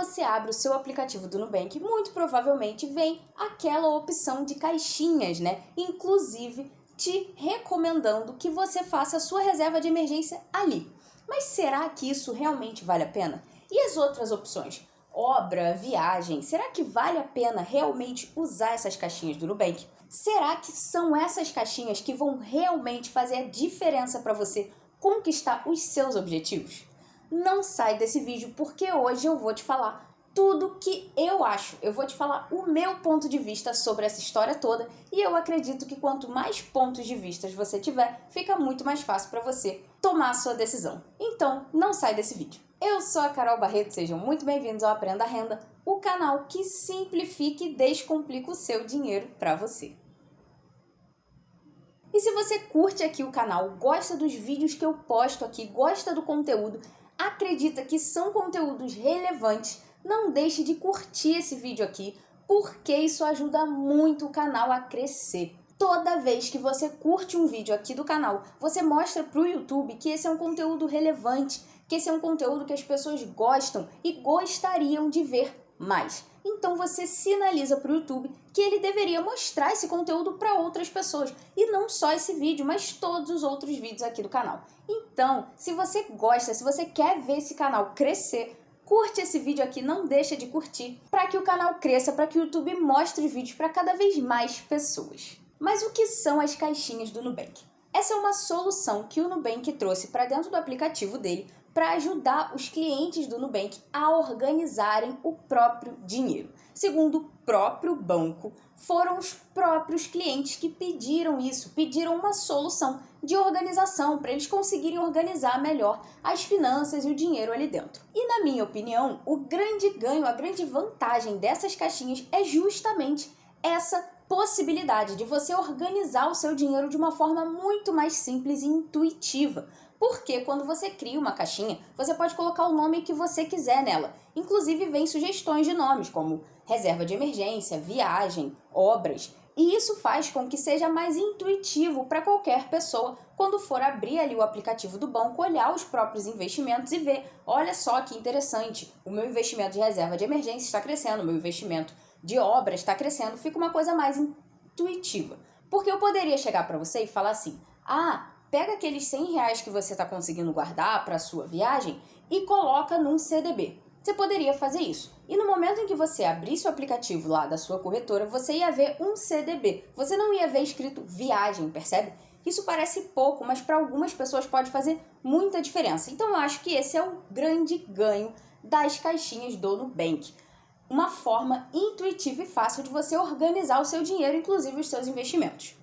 você abre o seu aplicativo do Nubank, muito provavelmente vem aquela opção de caixinhas, né? Inclusive te recomendando que você faça a sua reserva de emergência ali. Mas será que isso realmente vale a pena? E as outras opções? Obra, viagem, será que vale a pena realmente usar essas caixinhas do Nubank? Será que são essas caixinhas que vão realmente fazer a diferença para você conquistar os seus objetivos? Não sai desse vídeo porque hoje eu vou te falar tudo que eu acho. Eu vou te falar o meu ponto de vista sobre essa história toda e eu acredito que quanto mais pontos de vista você tiver, fica muito mais fácil para você tomar a sua decisão. Então, não sai desse vídeo. Eu sou a Carol Barreto, sejam muito bem-vindos ao Aprenda a Renda, o canal que simplifica e descomplica o seu dinheiro para você. E se você curte aqui o canal, gosta dos vídeos que eu posto aqui, gosta do conteúdo, acredita que são conteúdos relevantes, não deixe de curtir esse vídeo aqui, porque isso ajuda muito o canal a crescer. Toda vez que você curte um vídeo aqui do canal, você mostra para o YouTube que esse é um conteúdo relevante, que esse é um conteúdo que as pessoas gostam e gostariam de ver mais. Então você sinaliza para o YouTube que ele deveria mostrar esse conteúdo para outras pessoas. E não só esse vídeo, mas todos os outros vídeos aqui do canal. Então, se você gosta, se você quer ver esse canal crescer, curte esse vídeo aqui, não deixa de curtir, para que o canal cresça, para que o YouTube mostre os vídeos para cada vez mais pessoas. Mas o que são as caixinhas do Nubank? Essa é uma solução que o Nubank trouxe para dentro do aplicativo dele para ajudar os clientes do Nubank a organizarem o próprio dinheiro. Segundo o próprio banco, foram os próprios clientes que pediram isso, pediram uma solução de organização para eles conseguirem organizar melhor as finanças e o dinheiro ali dentro. E na minha opinião, o grande ganho, a grande vantagem dessas caixinhas é justamente essa possibilidade de você organizar o seu dinheiro de uma forma muito mais simples e intuitiva. Porque quando você cria uma caixinha, você pode colocar o nome que você quiser nela. Inclusive vem sugestões de nomes como reserva de emergência, viagem, obras. E isso faz com que seja mais intuitivo para qualquer pessoa quando for abrir ali o aplicativo do banco, olhar os próprios investimentos e ver, olha só que interessante, o meu investimento de reserva de emergência está crescendo, o meu investimento de obras está crescendo, fica uma coisa mais intuitiva. Porque eu poderia chegar para você e falar assim, pega aqueles R$100 que você está conseguindo guardar para a sua viagem e coloca num CDB. Você poderia fazer isso. E no momento em que você abrisse o aplicativo lá da sua corretora, você ia ver um CDB. Você não ia ver escrito viagem, percebe? Isso parece pouco, mas para algumas pessoas pode fazer muita diferença. Então eu acho que esse é o grande ganho das caixinhas do Nubank. Uma forma intuitiva e fácil de você organizar o seu dinheiro, inclusive os seus investimentos.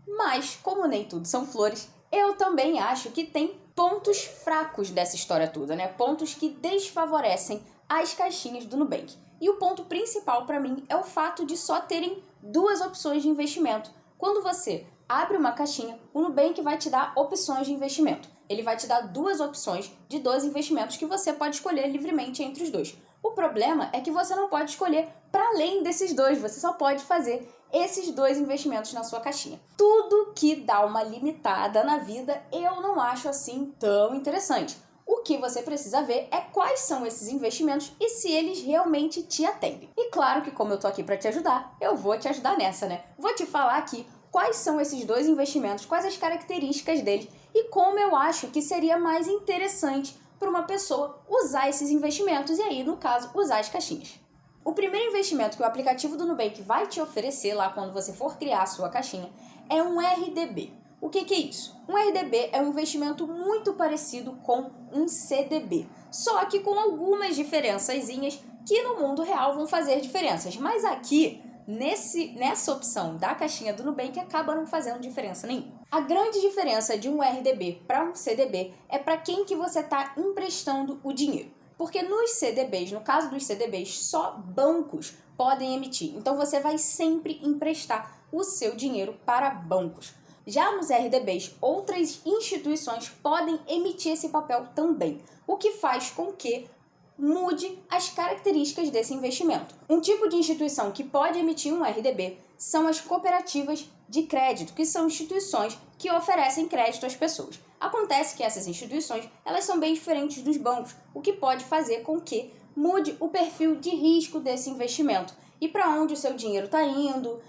Mas, como nem tudo são flores, eu também acho que tem pontos fracos dessa história toda, né? Pontos que desfavorecem as caixinhas do Nubank. E o ponto principal para mim é o fato de só terem duas opções de investimento. Quando você abre uma caixinha, o Nubank vai te dar opções de investimento. Ele vai te dar duas opções de dois investimentos que você pode escolher livremente entre os dois. O problema é que você não pode escolher para além desses dois, você só pode fazer esses dois investimentos na sua caixinha. Tudo que dá uma limitada na vida eu não acho assim tão interessante. O que você precisa ver é quais são esses investimentos e se eles realmente te atendem. E claro que como eu tô aqui para te ajudar, eu vou te ajudar nessa, né? Vou te falar aqui quais são esses dois investimentos, quais as características deles e como eu acho que seria mais interessante para uma pessoa usar esses investimentos e aí, no caso, usar as caixinhas. O primeiro investimento que o aplicativo do Nubank vai te oferecer lá quando você for criar a sua caixinha é um RDB. O que é isso? Um RDB é um investimento muito parecido com um CDB, só que com algumas diferençazinhas que no mundo real vão fazer diferenças. Mas aqui, nessa opção da caixinha do Nubank, acaba não fazendo diferença nenhuma. A grande diferença de um RDB para um CDB é para quem que você está emprestando o dinheiro. Porque nos CDBs, no caso dos CDBs, só bancos podem emitir. Então você vai sempre emprestar o seu dinheiro para bancos. Já nos RDBs, outras instituições podem emitir esse papel também, o que faz com que mude as características desse investimento. Um tipo de instituição que pode emitir um RDB são as cooperativas de crédito, que são instituições que oferecem crédito às pessoas. Acontece que essas instituições elas são bem diferentes dos bancos, o que pode fazer com que mude o perfil de risco desse investimento e para onde o seu dinheiro está indo,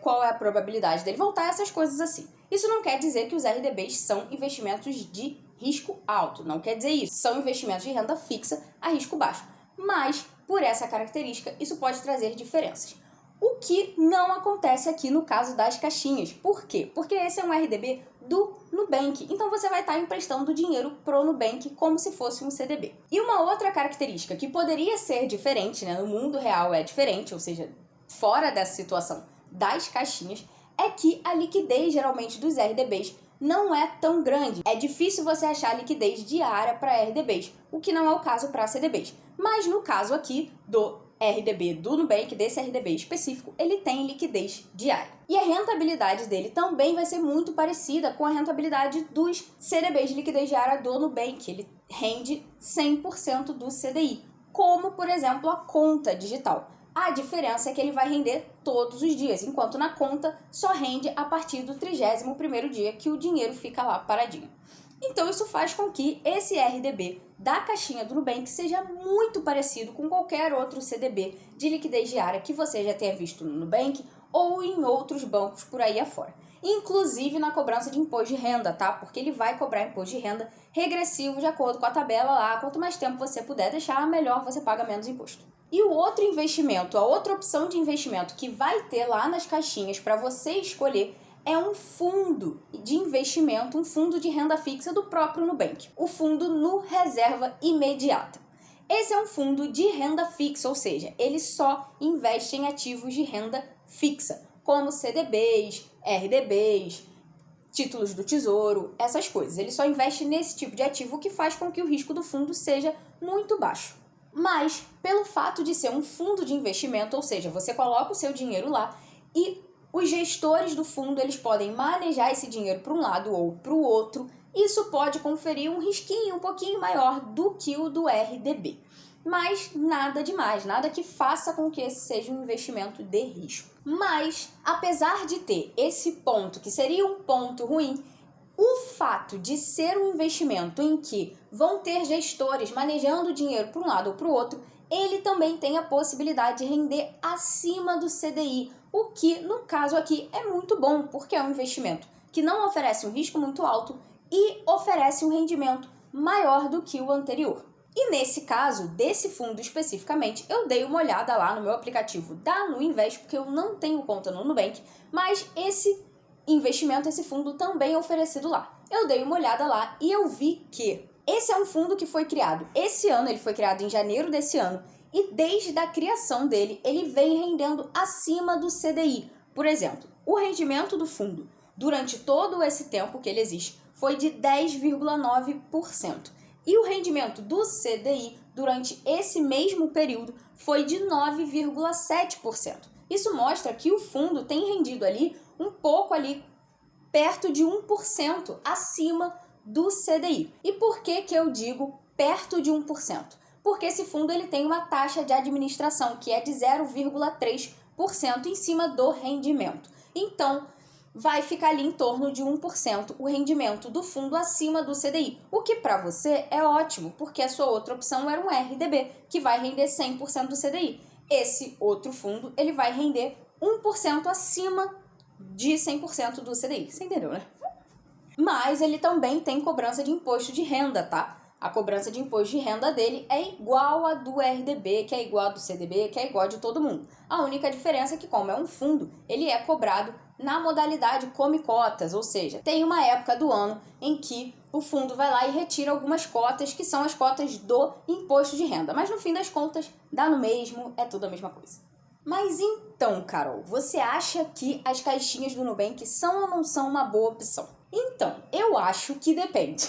qual é a probabilidade dele voltar, essas coisas assim. Isso não quer dizer que os RDBs são investimentos de risco alto, não quer dizer isso. São investimentos de renda fixa a risco baixo, mas por essa característica isso pode trazer diferenças. O que não acontece aqui no caso das caixinhas. Por quê? Porque esse é um RDB do Nubank. Então você vai estar emprestando dinheiro pro Nubank como se fosse um CDB. E uma outra característica que poderia ser diferente, né? No mundo real é diferente, ou seja, fora dessa situação das caixinhas, é que a liquidez geralmente dos RDBs não é tão grande. É difícil você achar liquidez diária para RDBs, o que não é o caso para CDBs. Mas no caso aqui do RDB do Nubank, desse RDB específico, ele tem liquidez diária. E a rentabilidade dele também vai ser muito parecida com a rentabilidade dos CDBs de liquidez diária do Nubank. Ele rende 100% do CDI, como, por exemplo, a conta digital. A diferença é que ele vai render todos os dias, enquanto na conta só rende a partir do 31º dia que o dinheiro fica lá paradinho. Então isso faz com que esse RDB da caixinha do Nubank seja muito parecido com qualquer outro CDB de liquidez diária que você já tenha visto no Nubank ou em outros bancos por aí afora. Inclusive na cobrança de imposto de renda, tá? Porque ele vai cobrar imposto de renda regressivo de acordo com a tabela lá. Quanto mais tempo você puder deixar, melhor você paga menos imposto. E o outro investimento, a outra opção de investimento que vai ter lá nas caixinhas para você escolher é um fundo de investimento, um fundo de renda fixa do próprio Nubank, o fundo Nu Reserva Imediata. Esse é um fundo de renda fixa, ou seja, ele só investe em ativos de renda fixa, como CDBs, RDBs, títulos do Tesouro, essas coisas. Ele só investe nesse tipo de ativo, o que faz com que o risco do fundo seja muito baixo. Mas, pelo fato de ser um fundo de investimento, ou seja, você coloca o seu dinheiro lá e os gestores do fundo eles podem manejar esse dinheiro para um lado ou para o outro. Isso pode conferir um risquinho um pouquinho maior do que o do RDB. Mas nada demais, nada que faça com que esse seja um investimento de risco. Mas, apesar de ter esse ponto, que seria um ponto ruim, o fato de ser um investimento em que vão ter gestores manejando o dinheiro para um lado ou para o outro, ele também tem a possibilidade de render acima do CDI, o que, no caso aqui, é muito bom, porque é um investimento que não oferece um risco muito alto e oferece um rendimento maior do que o anterior. E nesse caso, desse fundo especificamente, eu dei uma olhada lá no meu aplicativo da Nuinvest, porque eu não tenho conta no Nubank, mas esse investimento, esse fundo também é oferecido lá. Eu dei uma olhada lá e eu vi que esse é um fundo que foi criado esse ano, ele foi criado em janeiro desse ano, e desde a criação dele, ele vem rendendo acima do CDI. Por exemplo, o rendimento do fundo durante todo esse tempo que ele existe foi de 10,9%. E o rendimento do CDI durante esse mesmo período foi de 9,7%. Isso mostra que o fundo tem rendido ali um pouco ali perto de 1% acima do CDI. E por que eu digo perto de 1%? Porque esse fundo ele tem uma taxa de administração que é de 0,3% em cima do rendimento. Então, vai ficar ali em torno de 1% o rendimento do fundo acima do CDI, o que para você é ótimo, porque a sua outra opção era um RDB, que vai render 100% do CDI. Esse outro fundo, ele vai render 1% acima de 100% do CDI. Você entendeu, né? Mas ele também tem cobrança de imposto de renda, tá? A cobrança de imposto de renda dele é igual a do RDB, que é igual a do CDB, que é igual a de todo mundo. A única diferença é que, como é um fundo, ele é cobrado na modalidade come cotas, ou seja, tem uma época do ano em que o fundo vai lá e retira algumas cotas, que são as cotas do imposto de renda. Mas no fim das contas, dá no mesmo, é tudo a mesma coisa. Mas então, Carol, você acha que as caixinhas do Nubank são ou não são uma boa opção? Então, eu acho que depende.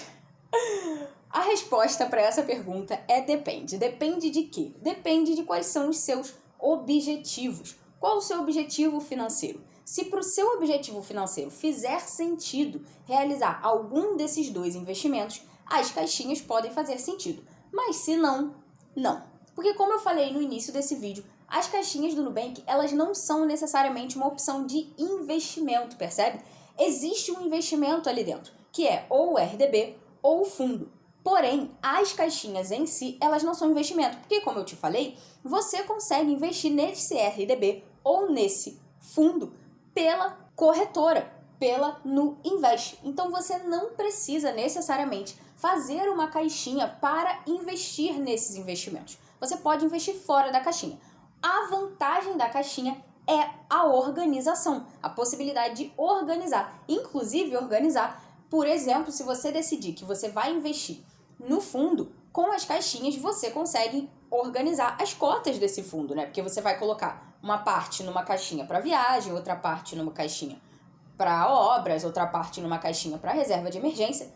A resposta para essa pergunta é depende. Depende de quê? Depende de quais são os seus objetivos. Qual o seu objetivo financeiro? Se para o seu objetivo financeiro fizer sentido realizar algum desses dois investimentos, as caixinhas podem fazer sentido. Mas se não, não. Porque como eu falei no início desse vídeo, as caixinhas do Nubank, elas não são necessariamente uma opção de investimento, percebe? Existe um investimento ali dentro, que é ou o RDB ou o fundo. Porém, as caixinhas em si, elas não são investimento, porque como eu te falei, você consegue investir nesse CRDB ou nesse fundo pela corretora, pela Nuinvest. Então você não precisa necessariamente fazer uma caixinha para investir nesses investimentos. Você pode investir fora da caixinha. A vantagem da caixinha é a organização, a possibilidade de organizar, inclusive organizar, por exemplo, se você decidir que você vai investir no fundo, com as caixinhas você consegue organizar as cotas desse fundo, né? Porque você vai colocar uma parte numa caixinha para viagem, outra parte numa caixinha para obras, outra parte numa caixinha para reserva de emergência.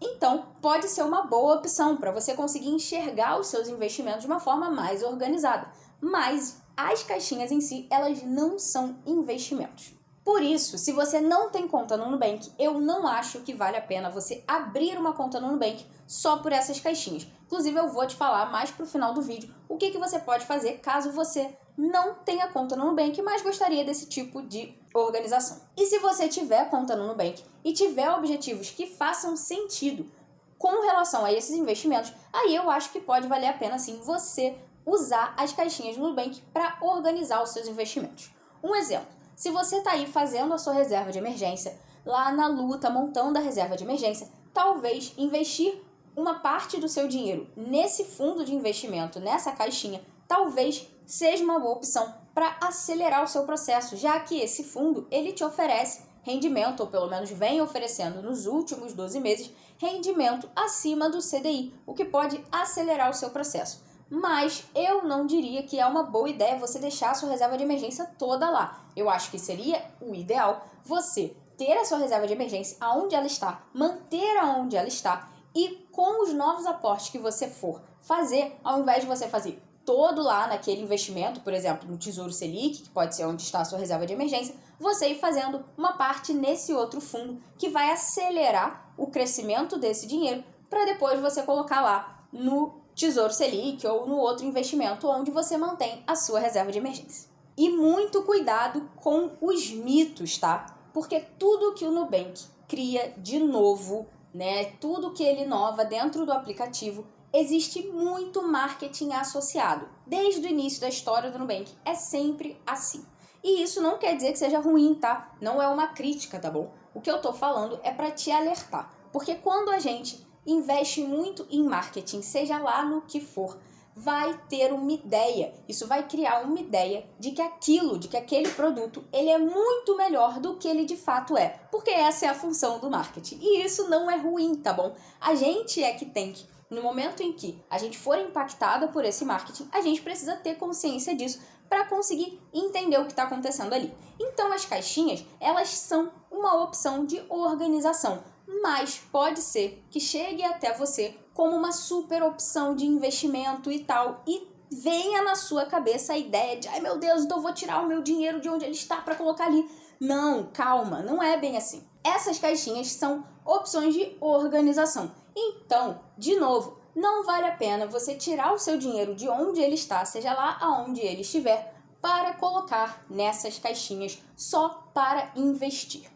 Então, pode ser uma boa opção para você conseguir enxergar os seus investimentos de uma forma mais organizada. Mas as caixinhas em si, elas não são investimentos. Por isso, se você não tem conta no Nubank, eu não acho que vale a pena você abrir uma conta no Nubank só por essas caixinhas. Inclusive, eu vou te falar mais pro final do vídeo o que você pode fazer caso você não tenha conta no Nubank, mas gostaria desse tipo de organização. E se você tiver conta no Nubank e tiver objetivos que façam sentido com relação a esses investimentos, aí eu acho que pode valer a pena sim você usar as caixinhas do Nubank para organizar os seus investimentos. Um exemplo. Se você está aí fazendo a sua reserva de emergência, lá na luta, montando a reserva de emergência, talvez investir uma parte do seu dinheiro nesse fundo de investimento, nessa caixinha, talvez seja uma boa opção para acelerar o seu processo, já que esse fundo ele te oferece rendimento, ou pelo menos vem oferecendo nos últimos 12 meses, rendimento acima do CDI, o que pode acelerar o seu processo. Mas eu não diria que é uma boa ideia você deixar a sua reserva de emergência toda lá. Eu acho que seria o ideal você ter a sua reserva de emergência aonde ela está, manter aonde ela está e com os novos aportes que você for fazer, ao invés de você fazer todo lá naquele investimento, por exemplo, no Tesouro Selic, que pode ser onde está a sua reserva de emergência, você ir fazendo uma parte nesse outro fundo que vai acelerar o crescimento desse dinheiro para depois você colocar lá no Tesouro Selic ou no outro investimento onde você mantém a sua reserva de emergência. E muito cuidado com os mitos, tá? Porque tudo que o Nubank cria de novo, né, tudo que ele inova dentro do aplicativo, existe muito marketing associado. Desde o início da história do Nubank, é sempre assim. E isso não quer dizer que seja ruim, tá? Não é uma crítica, tá bom? O que eu tô falando é para te alertar. Porque quando a gente investe muito em marketing, seja lá no que for, vai ter uma ideia, isso vai criar uma ideia de que aquele produto, ele é muito melhor do que ele de fato é, porque essa é a função do marketing, e isso não é ruim, tá bom? A gente é que tem que, no momento em que a gente for impactada por esse marketing, a gente precisa ter consciência disso para conseguir entender o que está acontecendo ali. Então as caixinhas, elas são uma opção de organização, mas pode ser que chegue até você como uma super opção de investimento e tal, e venha na sua cabeça a ideia de, ai meu Deus, então eu vou tirar o meu dinheiro de onde ele está para colocar ali. Não, calma, não é bem assim. Essas caixinhas são opções de organização. Então, de novo, não vale a pena você tirar o seu dinheiro de onde ele está, seja lá aonde ele estiver, para colocar nessas caixinhas só para investir.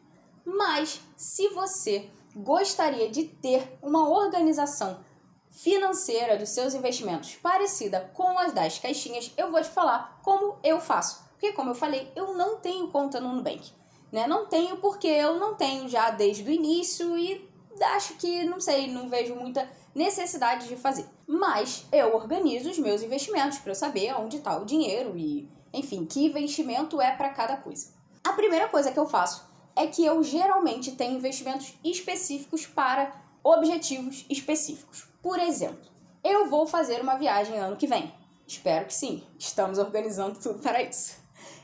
Mas, se você gostaria de ter uma organização financeira dos seus investimentos parecida com as das caixinhas, eu vou te falar como eu faço. Porque, como eu falei, eu não tenho conta no Nubank, né? Não tenho porque eu não tenho já desde o início e acho que, não sei, não vejo muita necessidade de fazer. Mas eu organizo os meus investimentos para eu saber onde está o dinheiro e, enfim, que investimento é para cada coisa. A primeira coisa que eu faço é que eu geralmente tenho investimentos específicos para objetivos específicos. Por exemplo, eu vou fazer uma viagem ano que vem. Espero que sim, estamos organizando tudo para isso.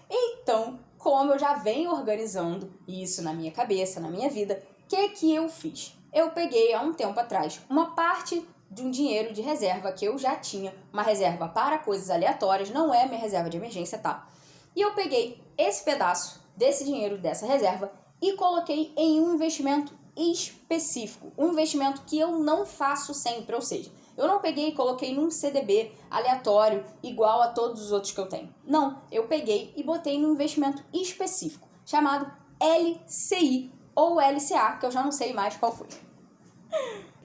Então, como eu já venho organizando isso na minha cabeça, na minha vida, o que eu fiz? Eu peguei há um tempo atrás uma parte de um dinheiro de reserva que eu já tinha, uma reserva para coisas aleatórias, não é minha reserva de emergência, tá? E eu peguei esse pedaço desse dinheiro, dessa reserva, e coloquei em um investimento específico, um investimento que eu não faço sempre, ou seja, eu não peguei e coloquei num CDB aleatório igual a todos os outros que eu tenho. Não, eu peguei e botei num investimento específico, chamado LCI ou LCA, que eu já não sei mais qual foi.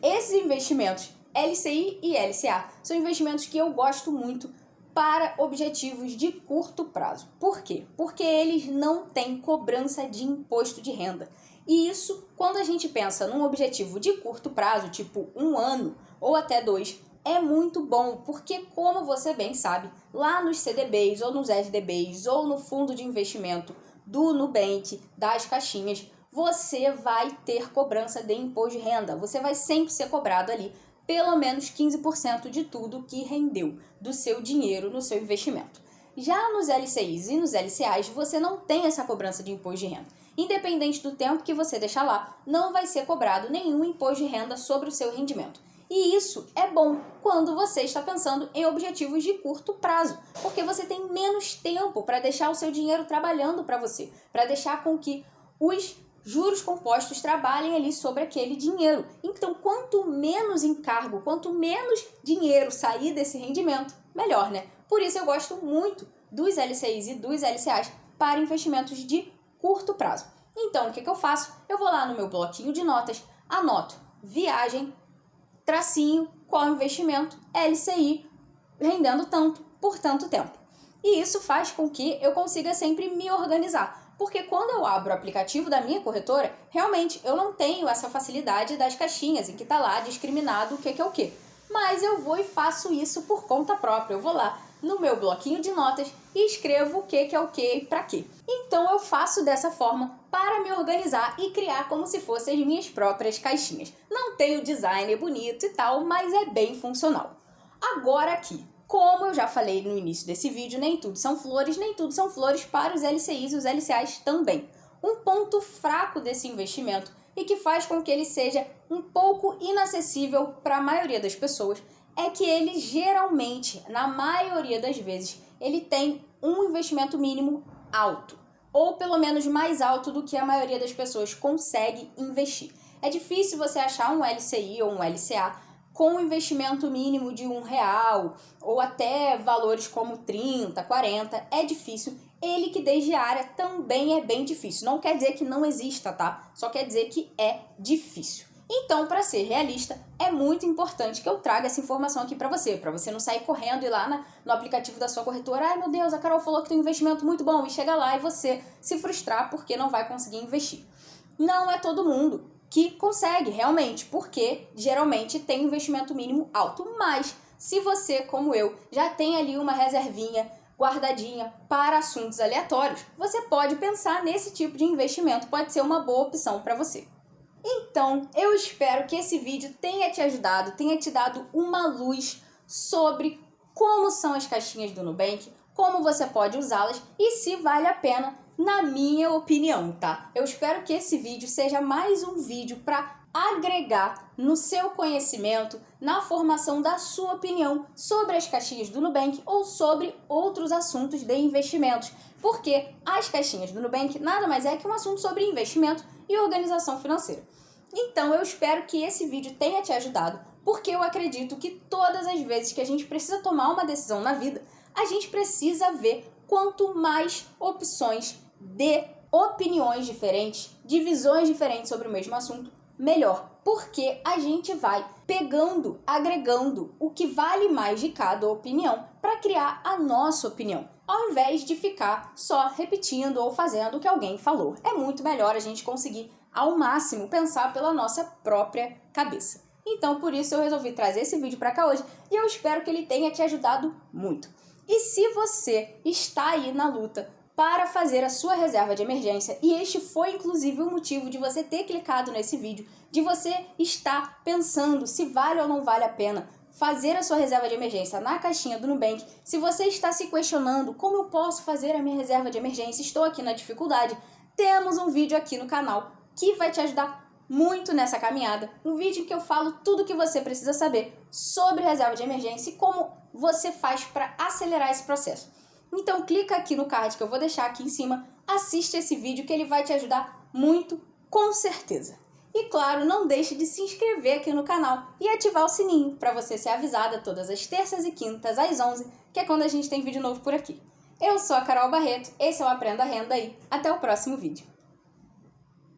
esses investimentos LCI e LCA são investimentos que eu gosto muito para objetivos de curto prazo. Por quê? Porque eles não têm cobrança de imposto de renda. E isso, quando a gente pensa num objetivo de curto prazo, tipo 1 ano ou até 2, é muito bom, porque como você bem sabe, lá nos CDBs ou nos SDBs ou no fundo de investimento do Nubank, das caixinhas, você vai ter cobrança de imposto de renda. Você vai sempre ser cobrado ali pelo menos 15% de tudo que rendeu do seu dinheiro no seu investimento. Já nos LCIs e nos LCAs, você não tem essa cobrança de imposto de renda. Independente do tempo que você deixar lá, não vai ser cobrado nenhum imposto de renda sobre o seu rendimento. E isso é bom quando você está pensando em objetivos de curto prazo, porque você tem menos tempo para deixar o seu dinheiro trabalhando para você, para deixar com que os juros compostos trabalhem ali sobre aquele dinheiro. Então, quanto menos encargo, quanto menos dinheiro sair desse rendimento, melhor, né? Por isso eu gosto muito dos LCIs e dos LCAs para investimentos de curto prazo. Então, o que eu faço? Eu vou lá no meu bloquinho de notas, anoto viagem, tracinho, qual investimento, LCI, rendendo tanto por tanto tempo. E isso faz com que eu consiga sempre me organizar. Porque quando eu abro o aplicativo da minha corretora, realmente eu não tenho essa facilidade das caixinhas em que está lá discriminado o que é o que. Mas eu vou e faço isso por conta própria. Eu vou lá no meu bloquinho de notas e escrevo o que é o que e para quê. Então eu faço dessa forma para me organizar e criar como se fossem as minhas próprias caixinhas. Não tem o design bonito e tal, mas é bem funcional. Agora aqui, como eu já falei no início desse vídeo, nem tudo são flores para os LCIs e os LCAs também. Um ponto fraco desse investimento e que faz com que ele seja um pouco inacessível para a maioria das pessoas é que ele geralmente, na maioria das vezes, ele tem um investimento mínimo alto, ou pelo menos mais alto do que a maioria das pessoas consegue investir. É difícil você achar um LCI ou um LCA com um investimento mínimo de R$1, ou até valores como 30, 40, é difícil. E liquidez diária também é bem difícil. Não quer dizer que não exista, tá? Só quer dizer que é difícil. Então, para ser realista, é muito importante que eu traga essa informação aqui para você não sair correndo e ir lá no aplicativo da sua corretora, ai meu Deus, a Carol falou que tem um investimento muito bom, e chega lá e você se frustrar porque não vai conseguir investir. Não é todo mundo que consegue realmente, porque geralmente tem investimento mínimo alto, mas se você, como eu, já tem ali uma reservinha guardadinha para assuntos aleatórios, você pode pensar nesse tipo de investimento, pode ser uma boa opção para você. Então, eu espero que esse vídeo tenha te ajudado, tenha te dado uma luz sobre como são as caixinhas do Nubank, como você pode usá-las e se vale a pena, na minha opinião, tá? Eu espero que esse vídeo seja mais um vídeo para agregar no seu conhecimento, na formação da sua opinião sobre as caixinhas do Nubank ou sobre outros assuntos de investimentos, porque as caixinhas do Nubank nada mais é que um assunto sobre investimento e organização financeira. Então eu espero que esse vídeo tenha te ajudado, porque eu acredito que todas as vezes que a gente precisa tomar uma decisão na vida, a gente precisa ver quanto mais opções de opiniões diferentes, de visões diferentes sobre o mesmo assunto, melhor, porque a gente vai pegando, agregando o que vale mais de cada opinião para criar a nossa opinião, ao invés de ficar só repetindo ou fazendo o que alguém falou. É muito melhor a gente conseguir, ao máximo, pensar pela nossa própria cabeça. Então, por isso eu resolvi trazer esse vídeo para cá hoje e eu espero que ele tenha te ajudado muito. E se você está aí na luta para fazer a sua reserva de emergência, e este foi inclusive o motivo de você ter clicado nesse vídeo, de você estar pensando se vale ou não vale a pena fazer a sua reserva de emergência na caixinha do Nubank, se você está se questionando como eu posso fazer a minha reserva de emergência, estou aqui na dificuldade, temos um vídeo aqui no canal que vai te ajudar muito nessa caminhada, um vídeo em que eu falo tudo o que você precisa saber sobre reserva de emergência e como você faz para acelerar esse processo. Então clica aqui no card que eu vou deixar aqui em cima, assiste esse vídeo que ele vai te ajudar muito, com certeza. E claro, não deixe de se inscrever aqui no canal e ativar o sininho para você ser avisada todas as terças e quintas às 11, que é quando a gente tem vídeo novo por aqui. Eu sou a Carol Barreto, esse é o Aprenda Renda aí. Até o próximo vídeo.